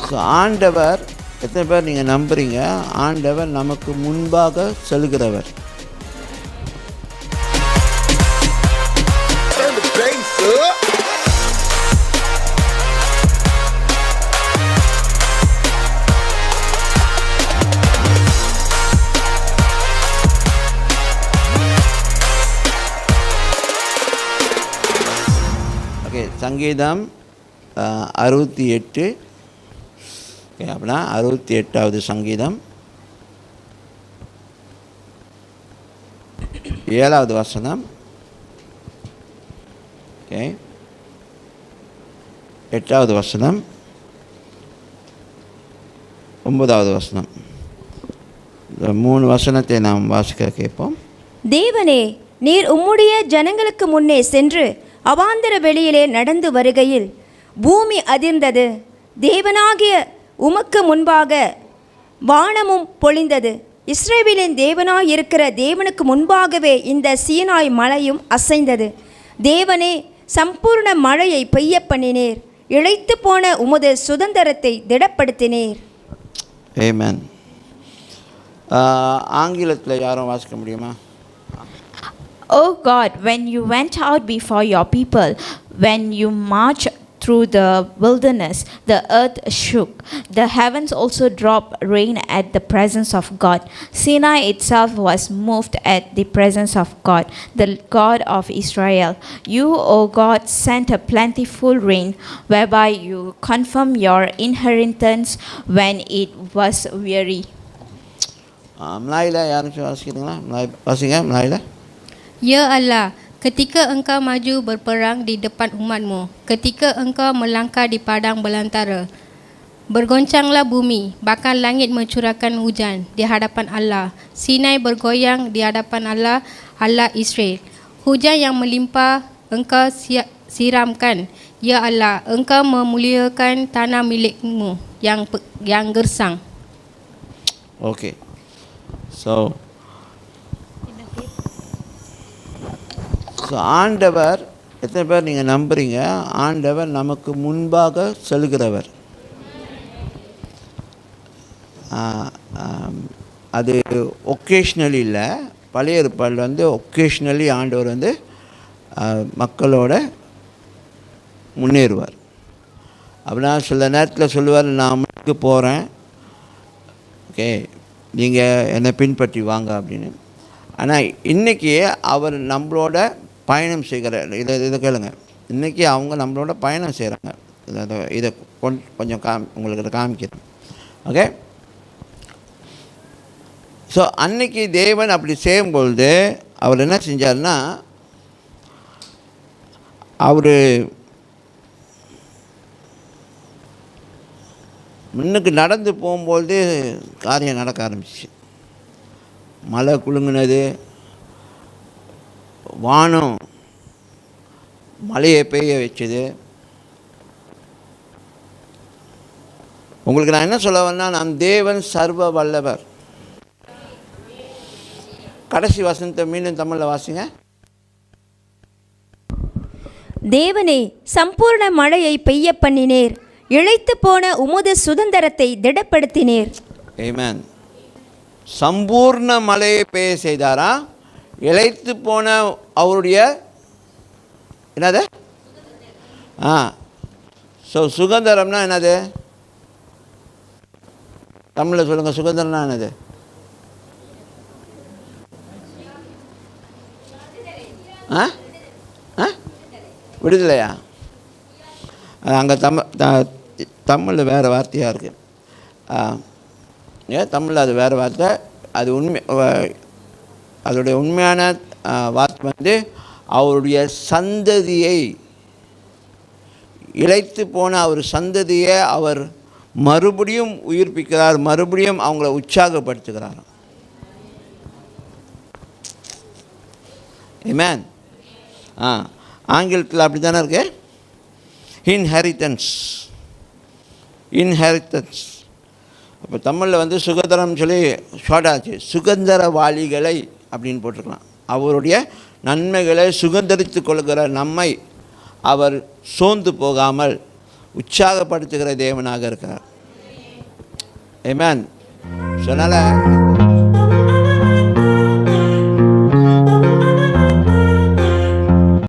So ஆண்டவர், எத்தனை பேர் நீங்கள் நம்புறீங்க? ஆண்டவர் நமக்கு முன்பாக செல்கிறவர். ஓகே, சங்கீதம் 68. அப்படின்னா 68வது சங்கீதம் 7வது வசனம். ஓகே, 8வது வசனம், 9வது வசனம். இந்த 3 வசனத்தை நாம் வாசிக்க கேட்போம். தேவனே, நீர் உம்முடைய ஜனங்களுக்கு முன்னே சென்று அவாந்தர வெளியிலே நடந்து வருகையில் பூமி அதிர்ந்தது. தேவனாகிய உமக்கு முன்பாக வானமும் பொழிந்தது. இஸ்ரவேலின் தேவனாய் இருக்கிற தேவனுக்கு முன்பாகவே இந்த சீனாய் மலையும் அசைந்தது. தேவனே, சம்பூர்ண மழையை பெய்ய பண்ணினீர். இளைத்து போன உமது சுதந்திரத்தை திடப்படுத்தினீர். ஆமென். ஆங்கிலத்தில் யாரும் வாசிக்க முடியுமா? O God, when you went out before your people, when you marched through the wilderness, the earth shook. The heavens also dropped rain at the presence of God. Sinai itself was moved at the presence of God, the God of Israel. You, O God, sent a plentiful rain, whereby you confirm your inheritance when it was weary. மலாயில யாரும் வாசிக்கிறீங்களா? வாசிங்க மலாயில. Ya Allah, ketika engkau maju berperang di depan umatmu, ketika engkau melangkah di padang belantara, bergoncanglah bumi, bahkan langit mencurahkan hujan di hadapan Allah. Sinai bergoyang di hadapan Allah, Allah Israel. Hujan yang melimpah engkau siramkan. Ya Allah, engkau memuliakan tanah milikmu yang gersang. Okay. So ஆண்டவர், எத்தனை பேர் நீங்கள் நம்புறீங்க? ஆண்டவர் நமக்கு முன்பாக செல்கிறவர். அது occasionally இல்லை. பழைய ஏற்பாடில் ஒகேஷ்னலி ஆண்டவர் மக்களோட முன்னேறுவார். அப்படின்னா சில நேரத்தில் சொல்லுவார், நான் முன்னுக்கு போகிறேன், ஓகே, நீங்கள் என்னை பின்பற்றி வாங்க அப்படின்னு. ஆனால் இன்றைக்கி அவர் நம்மளோட பயணம் செய்கிறார். இதை கேளுங்க. இன்றைக்கி அவங்க நம்மளோட பயணம் செய்கிறாங்க. இதை கொஞ்சம் உங்களுக்கு காமிக்கிறேன். ஓகே, ஸோ அன்றைக்கி தேவன் அப்படி செய்யும்பொழுது அவர் என்ன செஞ்சார்னா, அவர் முன்னுக்கு நடந்து போகும்போது காரியம் நடக்க ஆரம்பிச்சு. மழை குலுங்கினது, வானம் மழையை பெய்ய வச்சுது. உங்களுக்கு நான் என்ன சொல்ல வரேன்னா, நம் தேவன் சர்வ வல்லவர். கடைசி வசனத்தை மீண்டும் தமிழில் வாசிங்க. தேவனே, சம்பூர்ண மழையை பெய்ய பண்ணினீர். இளைத்து போன உமது சுதந்திரத்தை திடப்படுத்தினீர். ஆமென். சம்பூர்ண மழையை பெய்ய செய்தாரா? இளைத்து போன அவருடைய என்னது? ஸோ சுதந்திரம்னா என்னது? தமிழில் சொல்லுங்கள். சுதந்திரம்னா என்னது? விடுதலையா? அங்கே தமிழில் வேறு வார்த்தையாக இருக்குது. தமிழில் அது வேறு வார்த்தை. அது அதோடைய உண்மையான வார்த்தை அவருடைய சந்ததியை, இளைத்து போன அவர் சந்ததியை அவர் மறுபடியும் உயிர்ப்பிக்கிறார், மறுபடியும் அவங்கள உற்சாகப்படுத்துகிறார். ஆமென். ஆங்கிலத்தில் அப்படி தானே இருக்கு. இன்ஹெரிட்டன்ஸ். அப்போ தமிழில் சுதந்திரம் சொல்லி ஷார்ட்டாச்சு. சுதந்திரவாளிகளை அப்படின்னு போட்டிருக்கலாம். அவருடைய நன்மைகளை சுதந்திரித்து கொள்கிற நம்மை அவர் சோர்ந்து போகாமல் உற்சாகப்படுத்துகிற தேவனாக இருக்கிறார். Amen. So அதனால்